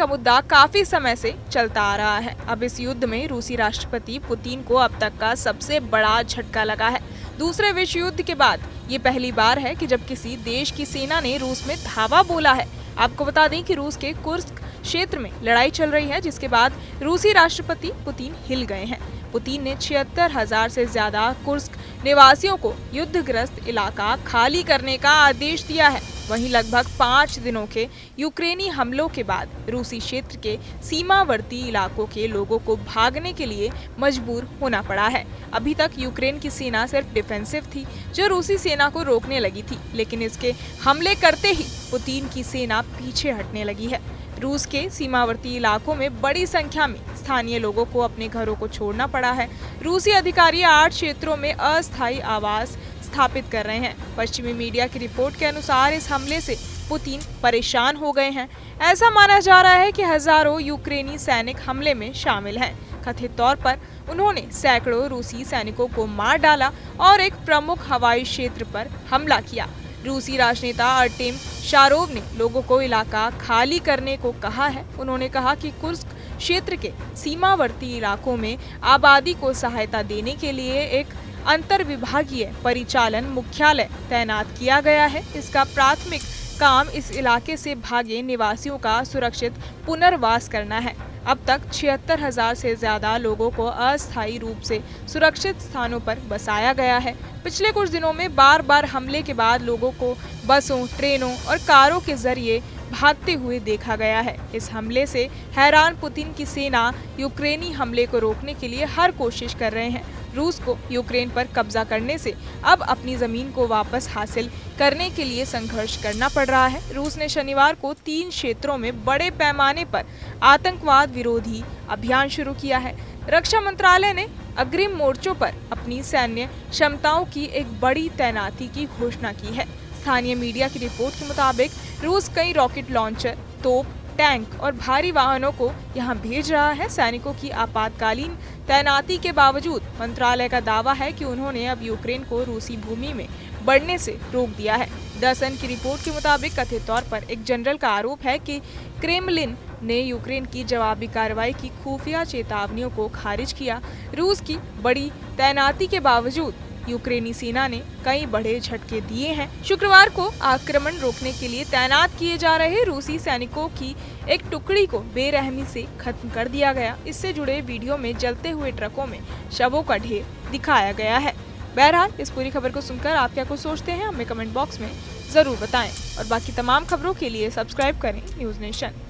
मुद्दा काफी समय से चलता आ रहा है। अब इस युद्ध में रूसी राष्ट्रपति पुतिन को अब तक का सबसे बड़ा झटका लगा है। दूसरे विश्व युद्ध के बाद ये पहली बार है कि जब किसी देश की सेना ने रूस में धावा बोला है। आपको बता दें कि रूस के कुर्स्क क्षेत्र में लड़ाई चल रही है, जिसके बाद रूसी राष्ट्रपति पुतिन हिल गए हैं। पुतिन ने 76,000 से ज्यादा कुर्स्क निवासियों को युद्धग्रस्त इलाका खाली करने का आदेश दिया है। वहीं लगभग 5 दिनों के यूक्रेनी हमलों के बाद रूसी क्षेत्र के सीमावर्ती इलाकों के लोगों को भागने के लिए मजबूर होना पड़ा है। अभी तक यूक्रेन की सेना सिर्फ डिफेंसिव थी, जो रूसी सेना को रोकने लगी थी, लेकिन इसके हमले करते ही पुतिन की सेना पीछे हटने लगी है। रूस के सीमावर्ती इलाकों में बड़ी संख्या में स्थानीय लोगों को अपने घरों को छोड़ना पड़ा है। रूसी अधिकारी 8 क्षेत्रों में अस्थायी आवास स्थापित कर रहे हैं। पश्चिमी मीडिया की रिपोर्ट के अनुसार इस हमले से पुतिन परेशान हो गए हैं। ऐसा माना जा रहा है कि हजारों यूक्रेनी सैनिक हमले में शामिल हैं। कथित तौर पर उन्होंने सैकड़ों रूसी सैनिकों को मार डाला और एक प्रमुख हवाई क्षेत्र पर हमला किया। रूसी राजनेता अर्टेम शारोव ने लोगों को इलाका खाली करने को कहा है। उन्होंने कहा कि कुर्स्क क्षेत्र के सीमावर्ती इलाकों में आबादी को सहायता देने के लिए एक अंतर्विभागीय परिचालन मुख्यालय तैनात किया गया है। इसका प्राथमिक काम इस इलाके से भागे निवासियों का सुरक्षित पुनर्वास करना है। अब तक 76,000 से ज्यादा लोगों को अस्थायी रूप से सुरक्षित स्थानों पर बसाया गया है। पिछले कुछ दिनों में बार बार हमले के बाद लोगों को बसों, ट्रेनों और कारों के जरिए भागते हुए देखा गया है। इस हमले से हैरान पुतिन की सेना यूक्रेनी हमले को रोकने के लिए हर कोशिश कर रहे हैं। रूस को यूक्रेन पर कब्जा करने से अब अपनी जमीन को वापस हासिल करने के लिए संघर्ष करना पड़ रहा है। रूस ने शनिवार को 3 क्षेत्रों में बड़े पैमाने पर आतंकवाद विरोधी अभियान शुरू किया है। रक्षा मंत्रालय ने अग्रिम मोर्चों पर अपनी सैन्य क्षमताओं की एक बड़ी तैनाती की घोषणा की है। स्थानीय मीडिया की रिपोर्ट के मुताबिक रूस कई रॉकेट लॉन्चर, तोप, टैंक और भारी वाहनों को यहां भेज रहा है। सैनिकों की आपातकालीन तैनाती के बावजूद मंत्रालय का दावा है कि उन्होंने अब यूक्रेन को रूसी भूमि में बढ़ने से रोक दिया है। द सन की रिपोर्ट के मुताबिक कथित तौर पर एक जनरल का आरोप है कि क्रेमलिन ने यूक्रेन की जवाबी कार्रवाई की खुफिया चेतावनियों को खारिज किया। रूस की बड़ी तैनाती के बावजूद यूक्रेनी सेना ने कई बड़े झटके दिए हैं। शुक्रवार को आक्रमण रोकने के लिए तैनात किए जा रहे रूसी सैनिकों की एक टुकड़ी को बेरहमी से खत्म कर दिया गया। इससे जुड़े वीडियो में जलते हुए ट्रकों में शवों का ढेर दिखाया गया है। बहरहाल इस पूरी खबर को सुनकर आप क्या कुछ सोचते हैं, हमें कमेंट बॉक्स में जरूर बताएं और बाकी तमाम खबरों के लिए सब्सक्राइब करें न्यूज नेशन।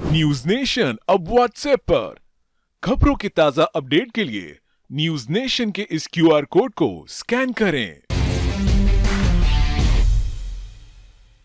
न्यूज नेशन अब व्हाट्सएप पर खबरों की ताजा अपडेट के लिए न्यूज नेशन के इस QR कोड को स्कैन करें।